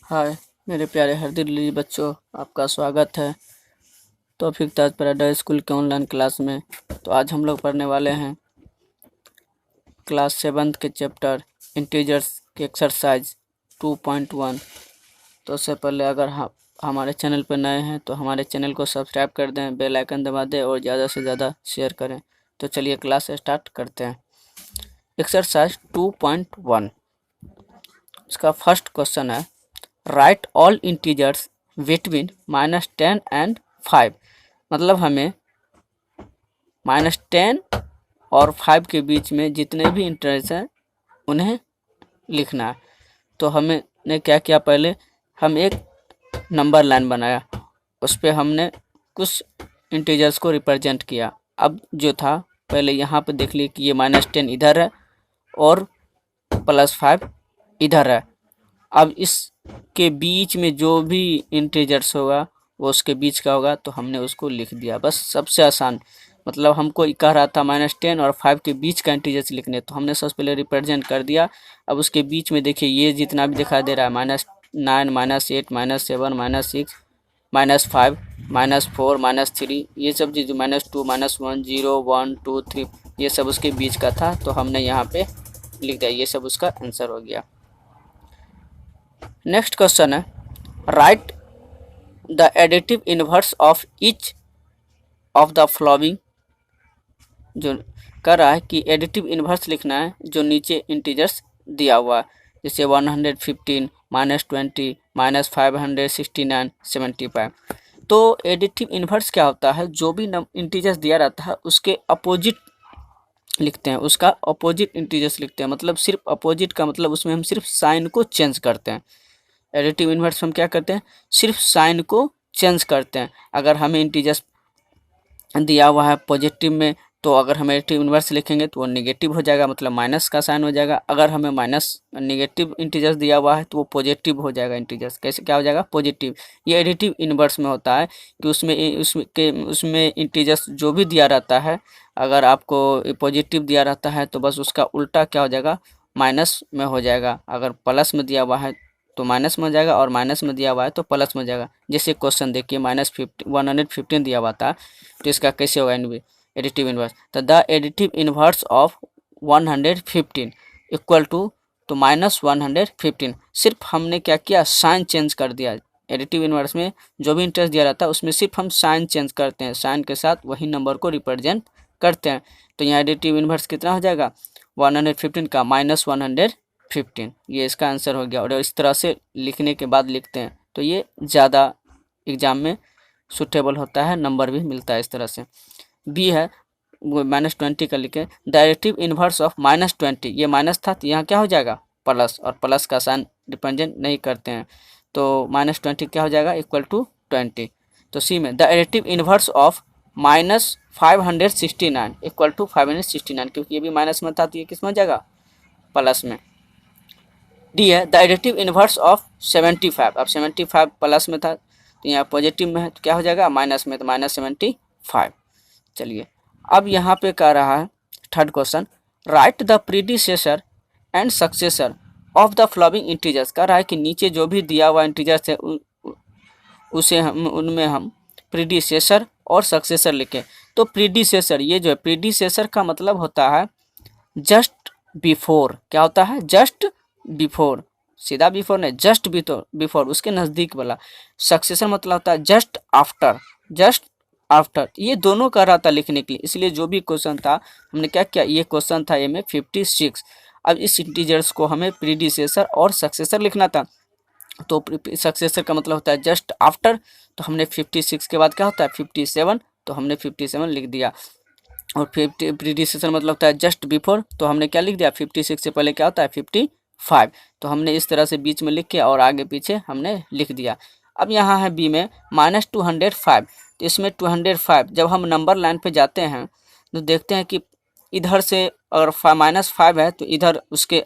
हाय मेरे प्यारे हरदिल बच्चों, आपका स्वागत है तौफीक ताज पैराडाइज स्कूल के ऑनलाइन क्लास में। तो आज हम लोग पढ़ने वाले हैं क्लास 7 के चैप्टर इंटीजर्स के एक्सरसाइज 2.1। तो उससे पहले अगर हमारे चैनल पर नए हैं तो हमारे चैनल को सब्सक्राइब कर दें, बेल आइकन दबा दें और ज़्यादा से ज़्यादा शेयर करें। तो चलिए क्लास स्टार्ट करते हैं। एक्सरसाइज 2.1, इसका फर्स्ट क्वेश्चन है right all integers between -10 and 5। मतलब हमें -10 और 5 के बीच में जितने भी इंटीजर्स हैं उन्हें लिखना है। तो हमने क्या किया, पहले हम एक नंबर लाइन बनाया, उस पर हमने कुछ इंटीजर्स को रिप्रेजेंट किया। अब जो था पहले यहाँ पे देख लिए कि ये -10 इधर है और +5 इधर है। अब इसके बीच में जो भी इंटीजर्स होगा वो उसके बीच का होगा, तो हमने उसको लिख दिया। बस सबसे आसान, मतलब हमको कह रहा था -10 और 5 के बीच का इंटीजर्स लिखने, तो हमने सबसे पहले रिप्रेजेंट कर दिया। अब उसके बीच में देखिए ये जितना भी दिखाई दे रहा है -9, -8, -7, -6, -5, -4, -3, ये सब चीज़, -2, -1, 0, 1, 2, 3, ये सब उसके बीच का था, तो हमने यहाँ पे लिख दिया। ये सब उसका आंसर हो गया। नेक्स्ट क्वेश्चन है right the additive inverse of each of the following. जो कर रहा है कि एडिटिव इनवर्स लिखना है जो नीचे इंटीजर्स दिया हुआ है, जैसे 115, -20, -569, 75। तो एडिटिव इनवर्स क्या होता है, जो भी इंटीजर्स दिया रहता है उसके अपोजिट लिखते हैं, उसका अपोजिट इंटीजर्स लिखते हैं। मतलब सिर्फ अपोजिट का मतलब उसमें हम सिर्फ साइन को चेंज करते हैं। एडिटिव इनवर्स हम क्या करते हैं, सिर्फ साइन को चेंज करते हैं। अगर हमें इंटीजर्स दिया हुआ है पॉजिटिव में, तो अगर हम एडिटिव इनवर्स लिखेंगे तो वो नेगेटिव हो जाएगा, मतलब माइनस का साइन हो जाएगा। अगर हमें नेगेटिव इंटीजर्स दिया हुआ है तो वो पॉजिटिव हो जाएगा। इंटीजर्स कैसे क्या हो जाएगा, पॉजिटिव। ये एडिटिव इनवर्स में होता है कि उसमें इंटीजर्स जो भी दिया रहता है, अगर आपको पॉजिटिव दिया रहता है तो बस उसका उल्टा क्या हो जाएगा, माइनस में हो जाएगा। अगर प्लस में दिया हुआ है तो माइनस में हो जाएगा, और माइनस में दिया हुआ है तो प्लस में हो जाएगा। जैसे क्वेश्चन देखिए, -115 दिया हुआ था, तो इसका कैसे होगा एडिटिव इनवर्स। तो the additive inverse of 115 equal to, तो -115। सिर्फ हमने क्या किया, साइन चेंज कर दिया। एडिटिव इनवर्स में जो भी इंटरेस्ट दिया रहता है उसमें सिर्फ हम साइन चेंज करते हैं, साइन के साथ वही नंबर को रिप्रेजेंट करते हैं। तो यहाँ एडिटिव इनवर्स कितना हो जाएगा, 115 का -115। ये इसका आंसर हो गया। और इस तरह से लिखने के बाद लिखते हैं तो ये ज़्यादा एग्जाम में सुटेबल होता है, नंबर भी मिलता है इस तरह से। बी है वो -20 का लिखे, द एडिटिव इनवर्स ऑफ -20। ये माइनस था तो यहाँ क्या हो जाएगा, प्लस, और प्लस का साइन रिप्रेजेंट नहीं करते हैं, तो -20 क्या हो जाएगा, इक्वल टू 20। तो सी में the additive inverse of -569 equal to 569, क्योंकि ये भी माइनस में था तो ये किस में हो जाएगा, प्लस में। डी है द एडिटिव इनवर्स ऑफ 75। अब 75 प्लस में था तो यहाँ पॉजिटिव में है तो क्या हो जाएगा, माइनस में, तो -75। चलिए अब यहाँ पे कह रहा है third question, right the predecessor and successor of the following integers. कह रहा है कि नीचे जो भी दिया हुआ इंटीजर्स है उसे उनमें हम प्रीडिसेसर और सक्सेसर लिखें। तो प्रीडिसेसर, ये जो है प्रीडिसेसर का मतलब होता है जस्ट बिफोर। क्या होता है, जस्ट बिफोर, सीधा बिफोर नहीं, जस्ट बिफोर, उसके नज़दीक वाला। सक्सेसर मतलब होता है जस्ट आफ्टर, जस्ट आफ्टर। ये दोनों कर रहा था लिखने के लिए, इसलिए जो भी क्वेश्चन था हमने क्या किया, ये क्वेश्चन था ये में 56। अब इस इंटीजर्स को हमें प्रीडिसेसर और सक्सेसर लिखना था, तो सक्सेसर का मतलब होता है जस्ट आफ्टर, तो हमने 56 के बाद क्या होता है 57, तो हमने 57 लिख दिया। और प्रीडिसेसर मतलब होता है जस्ट बिफोर, तो हमने क्या लिख दिया, 56 से पहले क्या होता है 55, तो हमने इस तरह से बीच में लिख के और आगे पीछे हमने लिख दिया। अब यहाँ है बी में -205, तो इसमें 205 जब हम नंबर लाइन पे जाते हैं तो देखते हैं कि इधर से अगर -5 है तो इधर उसके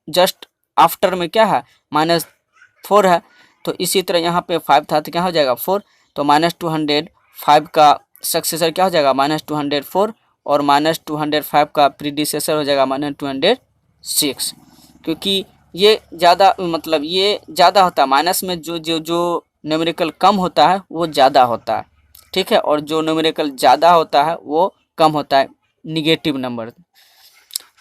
जस्ट आफ्टर में क्या है, -4 है। तो इसी तरह यहाँ पे 5 था तो क्या हो जाएगा 4, तो -205 का सक्सेसर क्या हो जाएगा -204, और -205 का प्रीडिसेसर हो जाएगा -206, क्योंकि ये ज़्यादा मतलब ये ज़्यादा होता है, माइनस में जो न्यूमेरिकल कम होता है वो ज़्यादा होता है, ठीक है, और जो न्यूमेरिकल ज़्यादा होता है वो कम होता है, निगेटिव नंबर।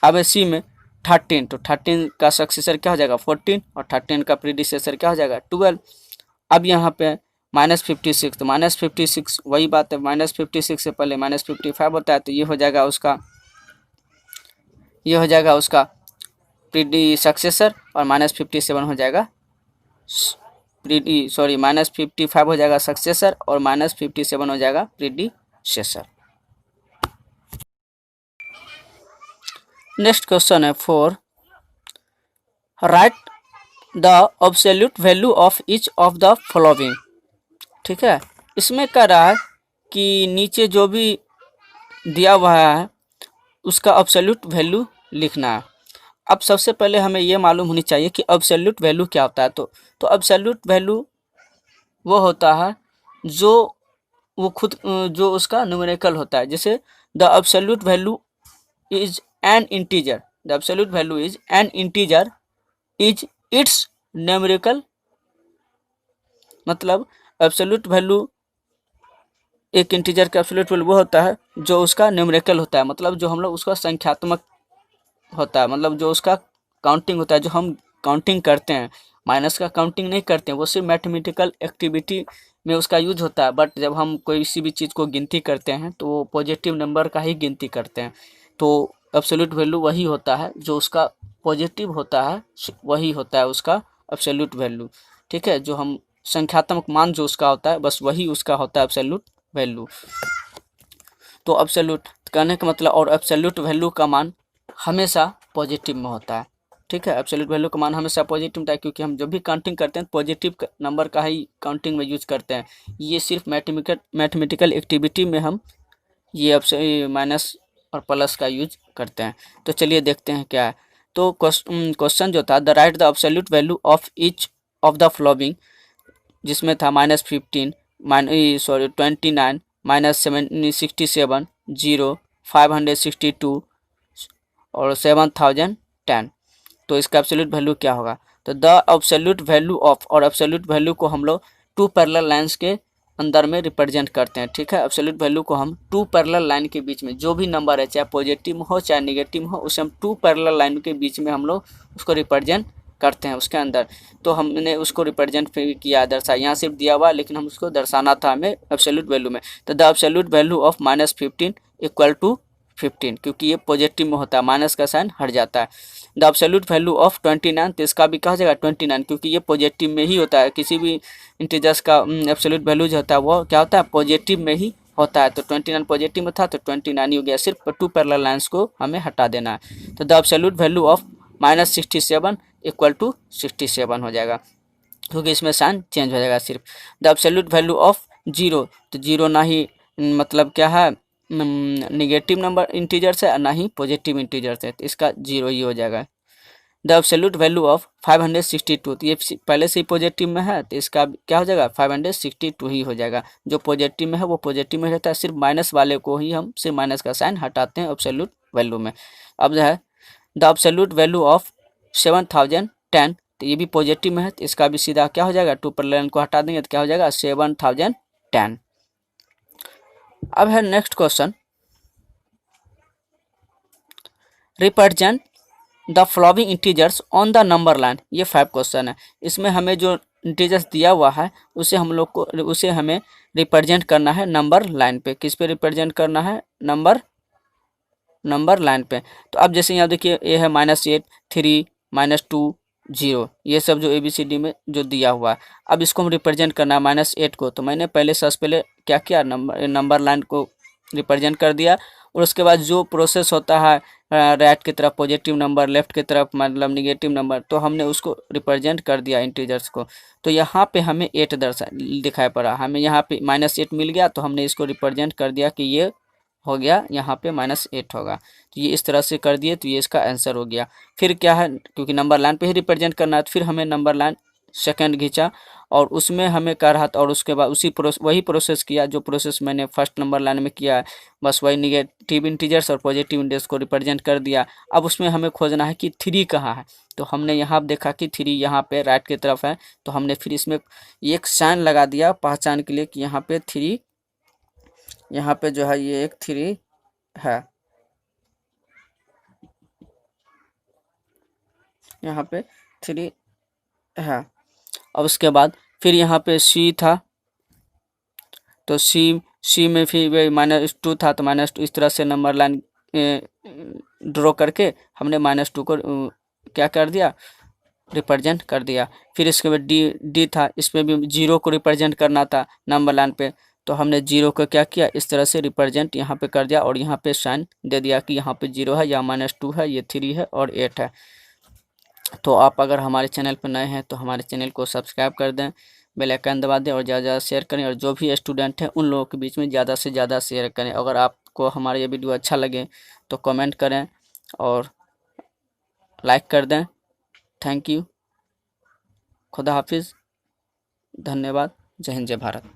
अब इसी में 13, तो 13 का सक्सेसर क्या हो जाएगा 14, और 13 का प्रीडिसेसर क्या हो जाएगा 12। अब यहाँ पे -56, तो -56 वही बात है, -56 से पहले -55 होता है, तो ये हो जाएगा उसका प्रीडी सक्सेसर, और -57 हो जाएगा -55 हो जाएगा सक्सेसर, और -57 हो जाएगा प्रीडिसेसर। नेक्स्ट क्वेश्चन है 4, right the absolute value of each of the following. ठीक है, इसमें कह रहा है कि नीचे जो भी दिया हुआ है उसका एब्सोल्यूट वैल्यू लिखना है। अब सबसे पहले हमें ये मालूम होनी चाहिए कि एब्सोल्यूट वैल्यू क्या होता है। तो एब्सोल्यूट वैल्यू वो होता है जो उसका न्यूमेरिकल होता है। जैसे the absolute value is an integer, the absolute value is an integer is it's numerical, मतलब एब्सोल्यूट वैल्यू एक इंटीजर का एब्सोल्यूट वैल्यू वो होता है जो उसका न्यूमेरिकल होता है, मतलब जो हम लोग उसका संख्यात्मक होता है, मतलब जो उसका काउंटिंग होता है, जो हम काउंटिंग करते हैं, माइनस का काउंटिंग नहीं करते हैं, वो सिर्फ मैथमेटिकल एक्टिविटी में उसका यूज होता है। बट जब हम कोई किसी भी चीज़ को गिनती करते हैं तो वो पॉजिटिव नंबर का ही गिनती करते हैं। तो एब्सोल्यूट वैल्यू वही होता है जो उसका पॉजिटिव होता है, वही होता है उसका एब्सोल्यूट वैल्यू। ठीक है, जो हम संख्यात्मक मान जो उसका होता है बस वही उसका होता है एब्सोल्यूट वैल्यू। तो एब्सोल्यूट कहने का मतलब, और एब्सोल्यूट वैल्यू का मान हमेशा पॉजिटिव में होता है। ठीक है, एब्सोल्यूट वैल्यू का मान हमेशा पॉजिटिव होता है, क्योंकि हम जब भी काउंटिंग करते हैं पॉजिटिव नंबर का ही काउंटिंग में यूज करते हैं। ये सिर्फ मैथमेटिकल एक्टिविटी में हम ये माइनस और प्लस का यूज करते हैं। तो चलिए देखते हैं क्या है। तो क्वेश्चन जो था, the right the absolute value of each of the following, जिसमें था -15 29 -67 0 562 और 7010। तो इसका एब्सोल्यूट वैल्यू क्या होगा? तो द एब्सोल्यूट वैल्यू ऑफ, और एब्सोल्यूट वैल्यू को हम लोग 2 पैरेलल लाइंस के अंदर में रिप्रेजेंट करते हैं। ठीक है, एब्सोल्यूट वैल्यू को हम 2 पैरेलल लाइन के बीच में जो भी नंबर है, चाहे पॉजिटिव हो चाहे नेगेटिव हो, उसे हम 2 पैरेलल लाइन के बीच में हम लोग उसको रिप्रेजेंट करते हैं उसके अंदर। तो हमने उसको रिप्रेजेंट किया, दर्शाया, यहाँ सिर्फ दिया हुआ लेकिन हम उसको दर्शाना था हमें एब्सोल्यूट वैल्यू में। तो the absolute value of -15 equal to 15, क्योंकि ये पॉजिटिव में होता है, माइनस का साइन हट जाता है। द एब्सोल्यूट वैल्यू ऑफ 29, तो इसका भी कहा जाएगा 29, क्योंकि ये पॉजिटिव में ही होता है। किसी भी इंटीजर्स का एब्सोल्यूट वैल्यू जो होता है वो क्या होता है, पॉजिटिव में ही होता है। तो 29 पॉजिटिव में था तो 29 ही हो गया, सिर्फ 2 पैरेलल लाइंस को हमें हटा देना है। तो the absolute value of -67 equal to 67 हो जाएगा, क्योंकि इसमें साइन चेंज हो जाएगा सिर्फ। द एब्सोल्यूट वैल्यू ऑफ 0, तो 0 ना ही मतलब क्या है, निगेटिव नंबर इंटीजर से, ना ही पॉजिटिव इंटीजर से, तो इसका 0 ही हो जाएगा। द एब्सोल्यूट वैल्यू ऑफ 562, तो ये पहले से ही पॉजिटिव में है तो इसका क्या हो जाएगा 562 ही हो जाएगा। जो पॉजिटिव में है वो पॉजिटिव में रहता है, सिर्फ माइनस वाले को ही हम सिर्फ माइनस का साइन हटाते हैं एब्सोल्यूट वैल्यू में। अब जो है द एब्सोल्यूट वैल्यू ऑफ 7010, तो ये भी पॉजिटिव में है, तो इसका भी सीधा क्या हो जाएगा, 2 पैरेलल को हटा देंगे तो क्या हो जाएगा 7010। अब है next question, represent the following integers on the number line. ये 5 क्वेश्चन है। इसमें हमें जो इंटीजर्स दिया हुआ है उसे हमें रिप्रेजेंट करना है नंबर लाइन पे। किस पे रिप्रेजेंट करना है, नंबर लाइन पे। तो अब जैसे यहाँ देखिए ये है -8 3 -2 0, ये सब जो ABCD में जो दिया हुआ है। अब इसको हम रिप्रेजेंट करना है -8 को, तो मैंने सबसे पहले क्या किया, नंबर लाइन को रिप्रेजेंट कर दिया, और उसके बाद जो प्रोसेस होता है राइट की तरफ पॉजिटिव नंबर, लेफ्ट की तरफ मतलब निगेटिव नंबर, तो हमने उसको रिप्रेजेंट कर दिया इंटीजर्स को। तो यहाँ पे हमें 8 दिखाई पड़ा, हमें यहाँ पे -8 मिल गया, तो हमने इसको रिप्रेजेंट कर दिया कि ये हो गया, यहाँ पे -8 होगा। तो ये इस तरह से कर दिए, तो ये इसका आंसर हो गया। फिर क्या है, क्योंकि नंबर लाइन पे ही रिप्रेजेंट करना है, तो फिर हमें नंबर लाइन सेकंड खींचा, और उसमें हमें कह रहा था, और उसके बाद वही प्रोसेस किया जो प्रोसेस मैंने फर्स्ट नंबर लाइन में किया है, बस वही निगेटिव इंटीजर्स और पॉजिटिव इंटीजर्स को रिप्रेजेंट कर दिया। अब उसमें हमें खोजना है कि 3 कहाँ है। तो हमने यहाँ देखा कि 3 यहाँ पे राइट की तरफ है, तो हमने फिर इसमें एक साइन लगा दिया पहचान के लिए कि यहाँ पे 3, यहाँ पे जो है ये एक 3 है, यहाँ पे 3 है। अब उसके बाद फिर यहाँ पे सी था, तो सी में फिर -2 था, तो -2 इस तरह से नंबर लाइन ड्रॉ करके हमने -2 को क्या कर दिया, रिप्रेजेंट कर दिया। फिर इसके बाद डी था, इसमें भी 0 को रिप्रेजेंट करना था नंबर लाइन पे, तो हमने 0 को क्या किया, इस तरह से रिप्रेजेंट यहाँ पे कर दिया और यहाँ पे साइन दे दिया कि यहाँ पे 0 है, या -2 है, ये 3 है और 8 है। तो आप अगर हमारे चैनल पर नए हैं तो हमारे चैनल को सब्सक्राइब कर दें, बेल आइकन दबा दें और ज़्यादा शेयर करें, और जो भी स्टूडेंट हैं उन लोगों के बीच में ज़्यादा से ज़्यादा शेयर करें। अगर आपको हमारा ये वीडियो अच्छा लगे तो कमेंट करें और लाइक कर दें। थैंक यू, खुदा हाफिज़, धन्यवाद, जय हिंद जय भारत।